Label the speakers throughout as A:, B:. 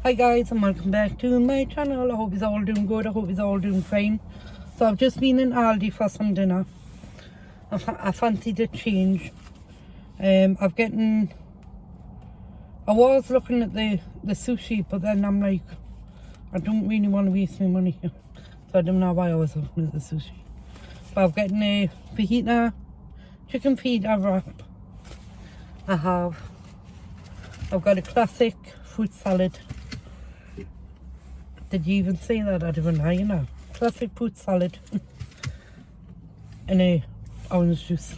A: Hi guys, and welcome back to my channel. I hope you're all doing good. I hope you're all doing fine. So I've just been in Aldi for some dinner. I fancied a change. I was looking at the sushi, but then I'm like, I don't really want to waste my money. So I don't know why I was looking at the sushi. But I'm getting a fajita, chicken fajita wrap. I've got a classic fruit salad. Did you even say that? I don't know. Classic fruit salad and a orange juice.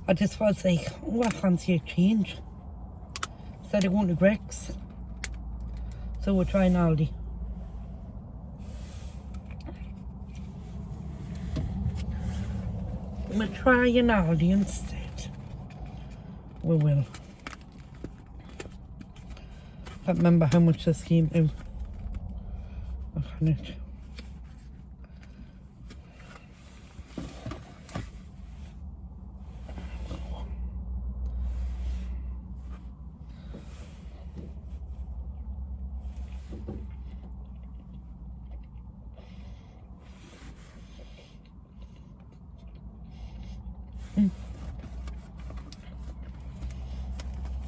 A: I just was like, oh, I fancy a change. Instead of going to Greg's. So we're trying Aldi. We're trying Aldi instead. We will. Can't remember how much this came to. I can't.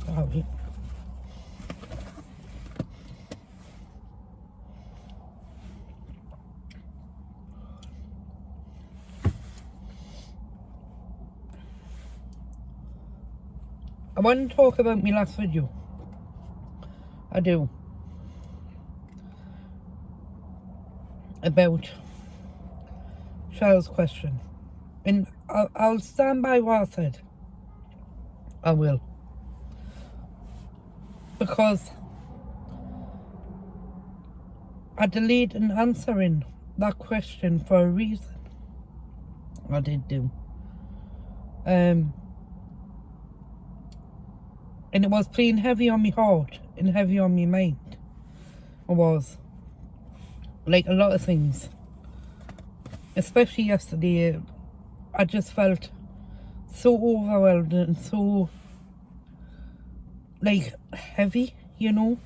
A: Sorry. I want to talk about my last video. I do. About Charles' question. And I'll stand by what I said. I will. Because I delayed in answering that question for a reason. I did do. And it was playing heavy on my heart and heavy on my mind. It was. Like a lot of things. Especially yesterday, I just felt so overwhelmed and so, like, heavy, you know?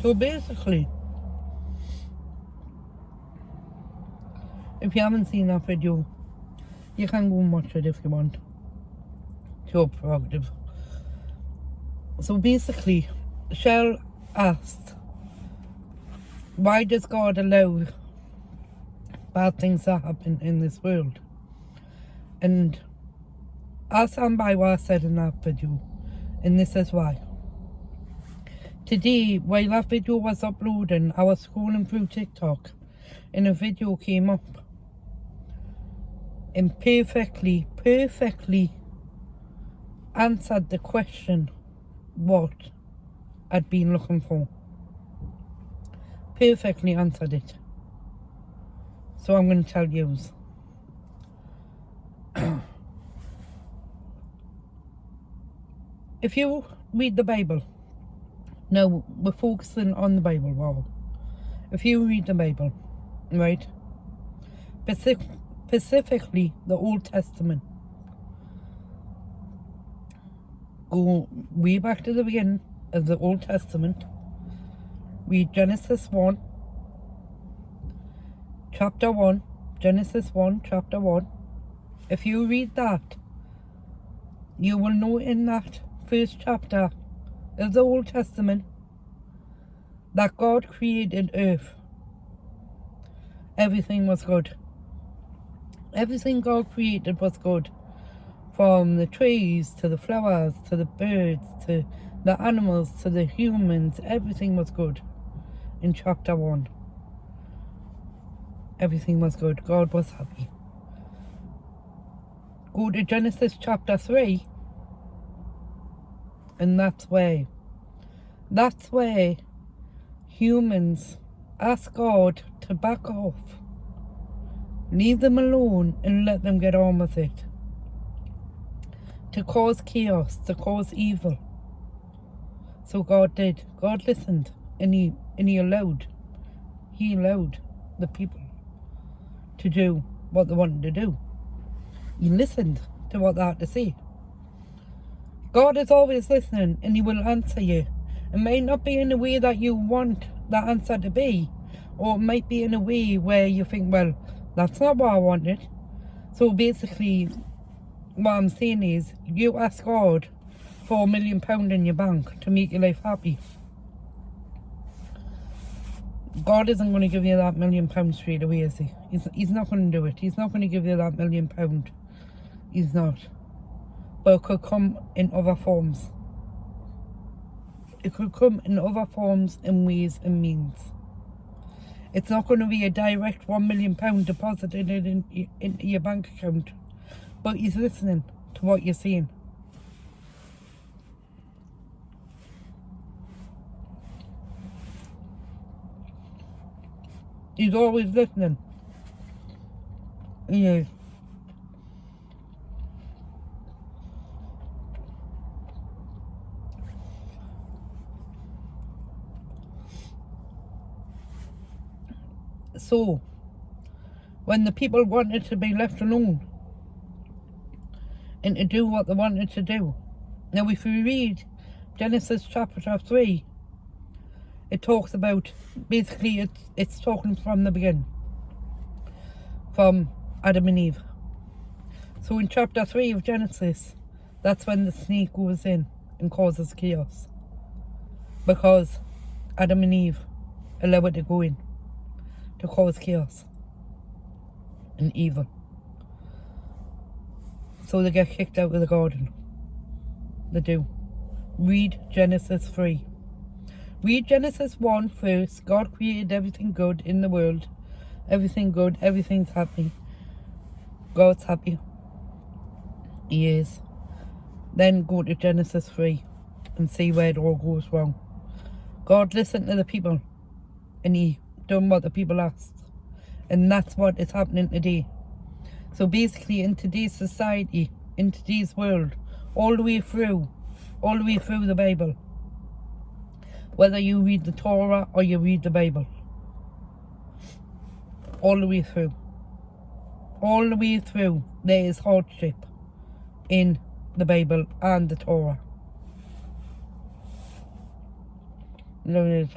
A: So basically, if you haven't seen that video, you can go and watch it if you want. It's your prerogative. So basically, Shell asked, why does God allow bad things to happen in this world? And I'll stand by what I said in that video, and this is why. Today, while that video was uploading, I was scrolling through TikTok and a video came up and perfectly answered the question what I'd been looking for. Perfectly answered it. So I'm going to tell you. If you read the Bible, now we're focusing on the Bible, wow. If you read the Bible, right, specifically the Old Testament, go way back to the beginning of the Old Testament, read Genesis 1, chapter 1, Genesis 1, chapter 1. If you read that, you will know in that first chapter of the Old Testament that God created earth. Everything was good. Everything God created was good. From the trees to the flowers to the birds to the animals to the humans, everything was good. In chapter 1, everything was good. God was happy. Go to Genesis chapter 3, and that's where humans ask God to back off Leave them alone and let them get on with it. To cause chaos, to cause evil. So God did. God listened, and he allowed the people to do what they wanted to do. He listened to what they had to say. God is always listening, and he will answer you. It may not be in the way that you want that answer to be, or it might be in a way where you think, well, that's not what I wanted. So basically, what I'm saying is, you ask God for £1 million in your bank to make your life happy. God isn't going to give you that £1 million straight away, is he? He's not going to do it. He's not going to give you that £1 million. He's not. But it could come in other forms. It could come in other forms and ways and means. It's not going to be a direct £1 million deposited into your bank account. But he's listening to what you're saying. He's always listening. He is. So, when the people wanted to be left alone and to do what they wanted to do. Now, if we read Genesis chapter 3, it talks about, basically it's talking from the beginning, from Adam and Eve. So in chapter 3 of Genesis, that's when the snake goes in and causes chaos, because Adam and Eve allow it to go in to cause chaos and evil. So they get kicked out of the garden. They do. Read Genesis 3. Read Genesis 1 first. God created everything good in the world. Everything good. Everything's happy. God's happy. He is. Then go to Genesis 3 and see where it all goes wrong. God listened to the people and he done what the people asked. And that's what is happening today. So basically, in today's society, in today's world, all the way through the Bible, whether you read the Torah or you read the Bible, all the way through, there is hardship in the Bible and the Torah. There it is.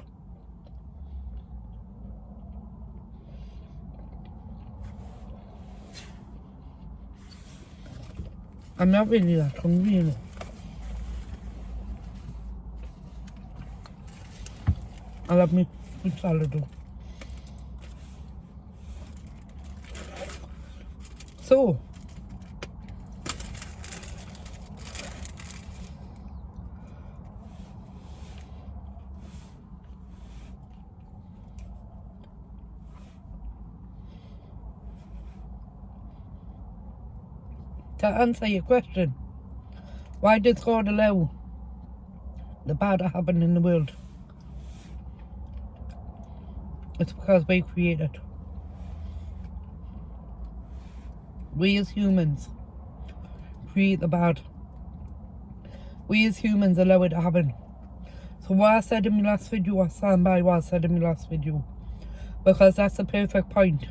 A: I'm not really that hungry, you know. I love me salad though. So, to answer your question, why does God allow the bad to happen in the world? It's because we created. We as humans create the bad. We as humans allow it to happen. So what I said in my last video, I stand by what I said in my last video, because that's the perfect point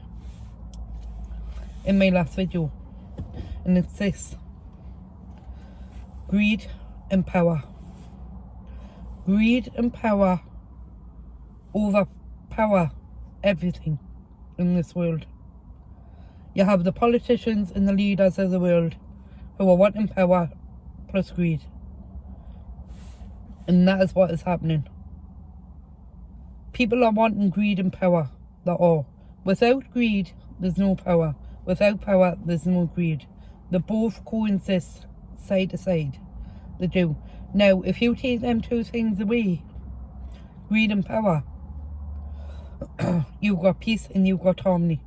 A: in my last video. And it's this: greed and power. Greed and power overpower everything in this world. You have the politicians and the leaders of the world who are wanting power plus greed. And that is what is happening. People are wanting greed and power. They are. Without greed, there's no power. Without power, there's no greed. They both coexist side to side. They do. Now, if you take them two things away, greed and power, you've got peace and you've got harmony.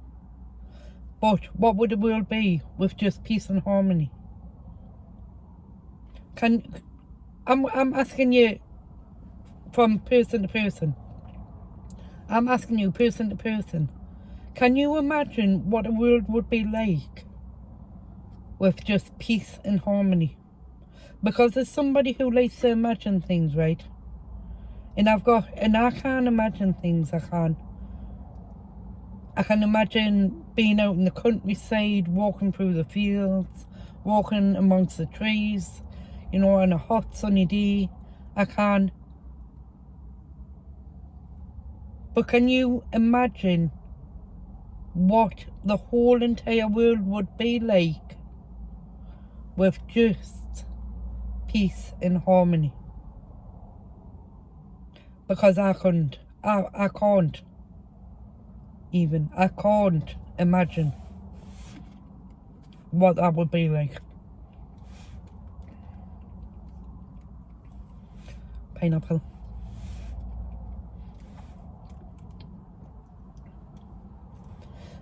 A: But what would the world be with just peace and harmony? I'm asking you from person to person. I'm asking you person to person. Can you imagine what a world would be like with just peace and harmony? Because as somebody who likes to imagine things, right? And I can't imagine things, I can imagine being out in the countryside, walking through the fields, walking amongst the trees, you know, on a hot sunny day. I can. But can you imagine what the whole entire world would be like with just peace and harmony? Because I couldn't. I can't. Even. I can't imagine what that would be like. Pineapple.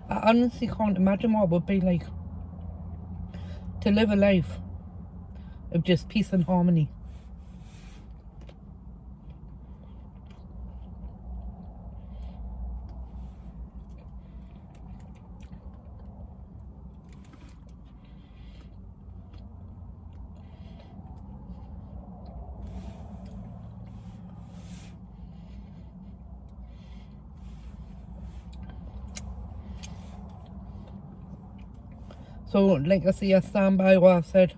A: I honestly can't imagine what it would be like to live a life of just peace and harmony. So, like I say, I stand by what I said.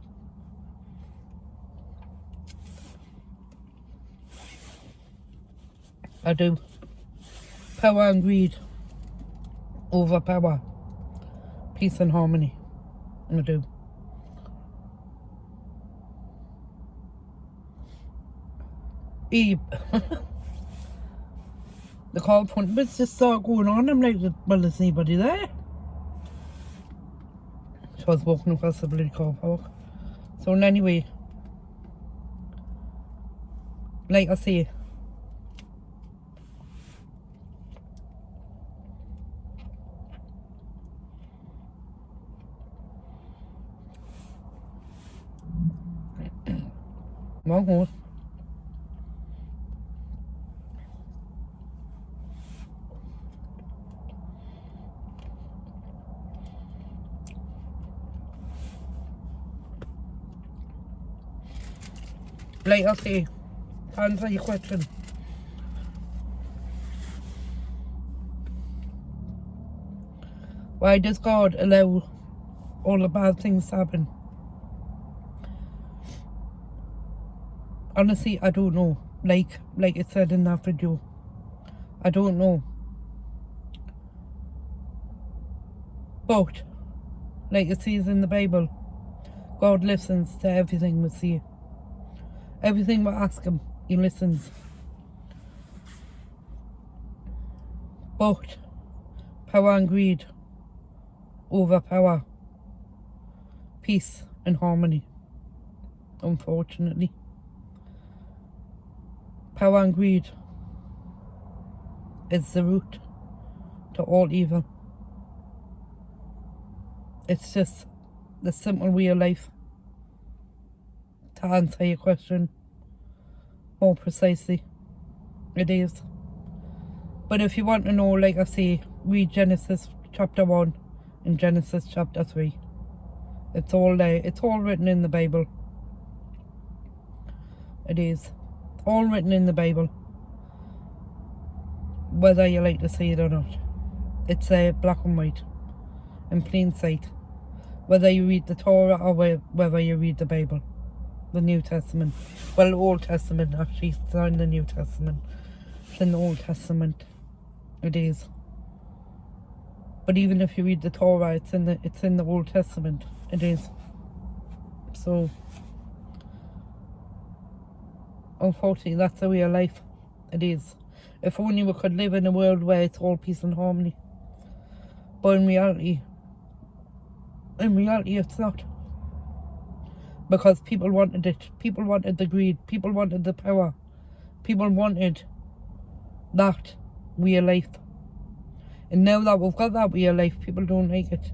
A: I do. Power and greed over power. Peace and harmony. I do. The car front bits just start going on. I'm like, well, there's anybody there. So I was walking across the bloody car park. So anyway, like I say, wrong horse. Like I say, to answer your question, why does God allow all the bad things to happen? Honestly, I don't know. Like it said in that video, I don't know. But, like it says in the Bible, God listens to everything we say. Everything we ask him, he listens. But power and greed overpower peace and harmony, unfortunately. Power and greed is the root to all evil. It's just the simple way of life. To answer your question more precisely, it is. But if you want to know, like I say, read Genesis chapter 1 and Genesis chapter 3. It's all there. It's all written in the Bible. It is. All written in the Bible. Whether you like to see it or not. It's black and white. In plain sight. Whether you read the Torah or whether you read the Bible. The New Testament. Well, the Old Testament actually. It's not in the New Testament. It's in the Old Testament. It is. But even if you read the Torah, it's in the Old Testament. It is. So, unfortunately, that's the way of life. It is. If only we could live in a world where it's all peace and harmony. But in reality, it's not. Because people wanted it. People wanted the greed. People wanted the power. People wanted that way of life. And now that we've got that way of life, people don't like it.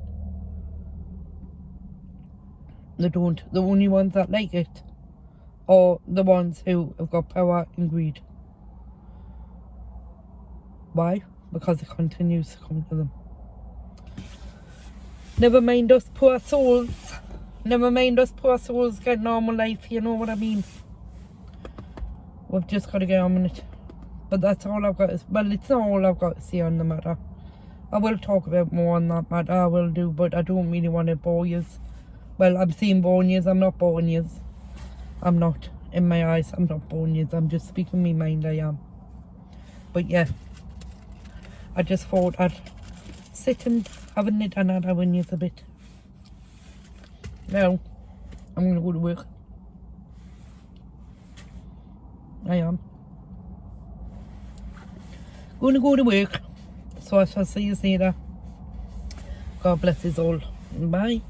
A: They don't. The only ones that like it are the ones who have got power and greed. Why? Because it continues to come to them. Never mind us poor souls. Never mind us poor souls get normal life, you know what I mean? We've just got to get on with it. But that's all I've got to, well, it's not all I've got to say on the matter. I will talk about more on that matter, I will do, but I don't really want to bore you. Well, I'm saying boring you, I'm not boring you. I'm not. In my eyes, I'm not boring you. I'm just speaking my mind, I am. But yeah, I just thought I'd sit and have a knit and I'd have a news a bit. Now, I'm going to go to work. I am. Going to go to work. So I shall see you later. God bless us all. Bye.